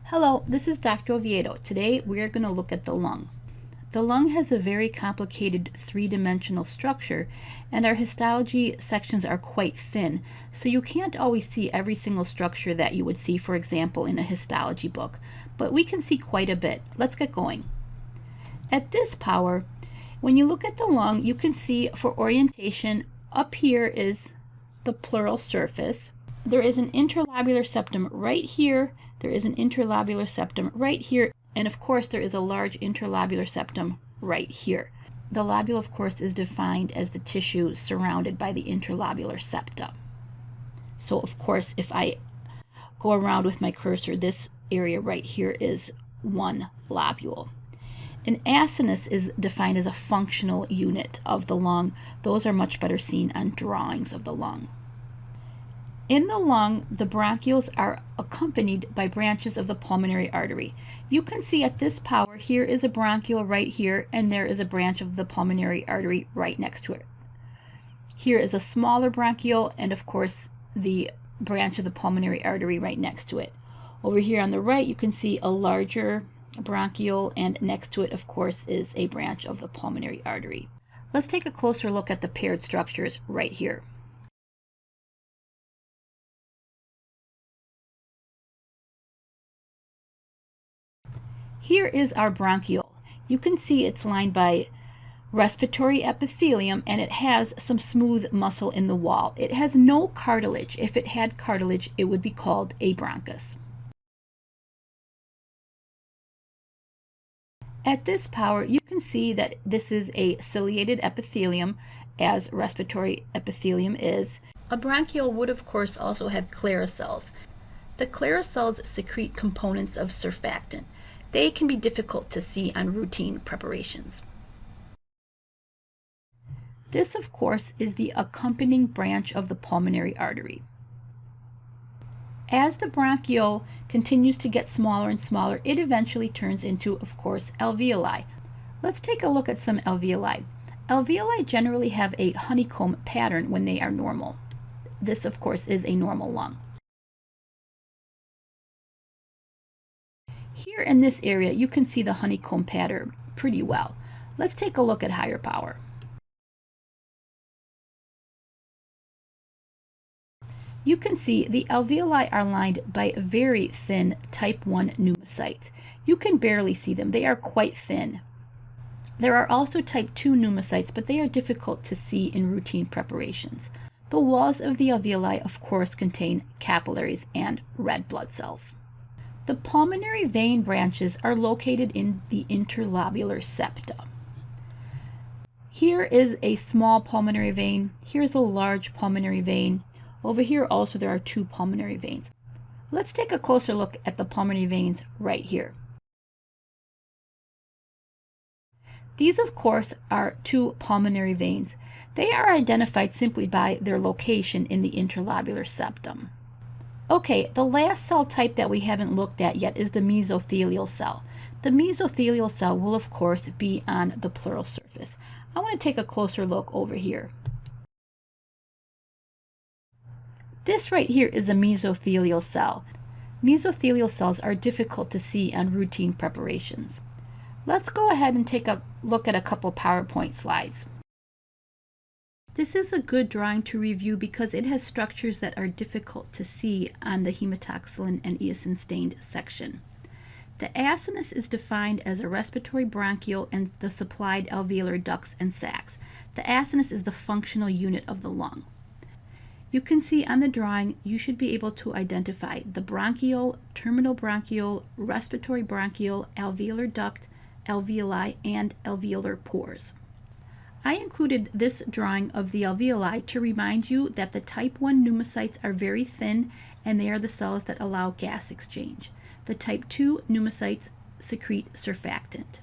Hello, this is Dr. Oviedo. Today we are going to look at the lung. The lung has a very complicated three-dimensional structure, and our histology sections are quite thin, so you can't always see every single structure that you would see, for example, in a histology book, but we can see quite a bit. Let's get going. At this power, when you look at the lung, you can see for orientation, up here is the pleural surface. There is an interlobular septum right here. There is an interlobular septum right here, and of course there is a large interlobular septum right here. The lobule, of course, is defined as the tissue surrounded by the interlobular septa. So of course, if I go around with my cursor, this area right here is one lobule. An acinus is defined as a functional unit of the lung. Those are much better seen on drawings of the lung. In the lung, the bronchioles are accompanied by branches of the pulmonary artery. You can see at this power, here is a bronchiole right here, and there is a branch of the pulmonary artery right next to it. Here is a smaller bronchiole, and of course, the branch of the pulmonary artery right next to it. Over here on the right, you can see a larger bronchiole, and next to it, of course, is a branch of the pulmonary artery. Let's take a closer look at the paired structures right here. Here is our bronchiole. You can see it's lined by respiratory epithelium, and it has some smooth muscle in the wall. It has no cartilage. If it had cartilage, it would be called a bronchus. At this power, you can see that this is a ciliated epithelium, as respiratory epithelium is. A bronchiole would, of course, also have Clara cells. The Clara cells secrete components of surfactant. They can be difficult to see on routine preparations. This, of course, is the accompanying branch of the pulmonary artery. As the bronchiole continues to get smaller and smaller, it eventually turns into, of course, alveoli. Let's take a look at some alveoli. Alveoli generally have a honeycomb pattern when they are normal. This, of course, is a normal lung. Here in this area, you can see the honeycomb pattern pretty well. Let's take a look at higher power. You can see the alveoli are lined by very thin type 1 pneumocytes. You can barely see them. They are quite thin. There are also type 2 pneumocytes, but they are difficult to see in routine preparations. The walls of the alveoli, of course, contain capillaries and red blood cells. The pulmonary vein branches are located in the interlobular septa. Here is a small pulmonary vein. Here's a large pulmonary vein. Over here also there are two pulmonary veins. Let's take a closer look at the pulmonary veins right here. These, of course, are two pulmonary veins. They are identified simply by their location in the interlobular septum. Okay, the last cell type that we haven't looked at yet is the mesothelial cell. The mesothelial cell will, of course, be on the pleural surface. I want to take a closer look over here. This right here is a mesothelial cell. Mesothelial cells are difficult to see on routine preparations. Let's go ahead and take a look at a couple PowerPoint slides. This is a good drawing to review because it has structures that are difficult to see on the hematoxylin and eosin stained section. The acinus is defined as a respiratory bronchiole and the supplied alveolar ducts and sacs. The acinus is the functional unit of the lung. You can see on the drawing, you should be able to identify the bronchiole, terminal bronchiole, respiratory bronchiole, alveolar duct, alveoli, and alveolar pores. I included this drawing of the alveoli to remind you that the type 1 pneumocytes are very thin, and they are the cells that allow gas exchange. The type 2 pneumocytes secrete surfactant.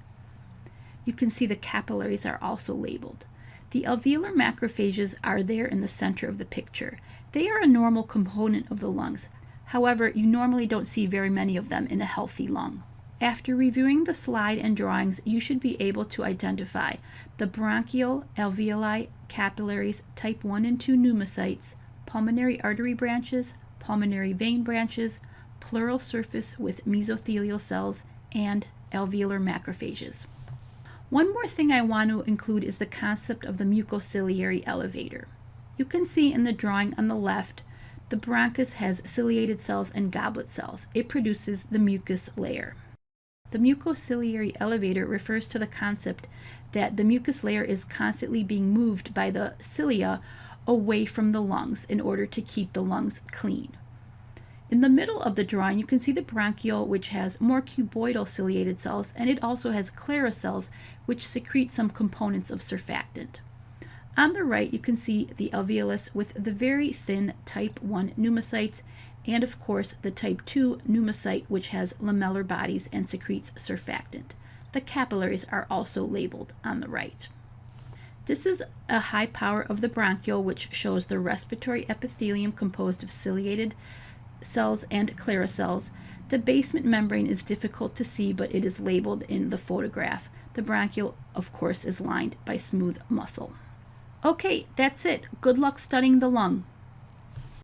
You can see the capillaries are also labeled. The alveolar macrophages are there in the center of the picture. They are a normal component of the lungs. However, you normally don't see very many of them in a healthy lung. After reviewing the slide and drawings, you should be able to identify the bronchiole, alveoli, capillaries, type 1 and 2 pneumocytes, pulmonary artery branches, pulmonary vein branches, pleural surface with mesothelial cells, and alveolar macrophages. One more thing I want to include is the concept of the mucociliary elevator. You can see in the drawing on the left, the bronchus has ciliated cells and goblet cells. It produces the mucus layer. The mucociliary elevator refers to the concept that the mucus layer is constantly being moved by the cilia away from the lungs in order to keep the lungs clean. In the middle of the drawing, you can see the bronchiole, which has more cuboidal ciliated cells, and it also has Clara cells, which secrete some components of surfactant. On the right, you can see the alveolus with the very thin type 1 pneumocytes, and of course the type 2 pneumocyte, which has lamellar bodies and secretes surfactant. The capillaries are also labeled on the right. This is a high power of the bronchiole, which shows the respiratory epithelium composed of ciliated cells and Clara cells. The basement membrane is difficult to see, but it is labeled in the photograph. The bronchiole, of course, is lined by smooth muscle. Okay, that's it. Good luck studying the lung.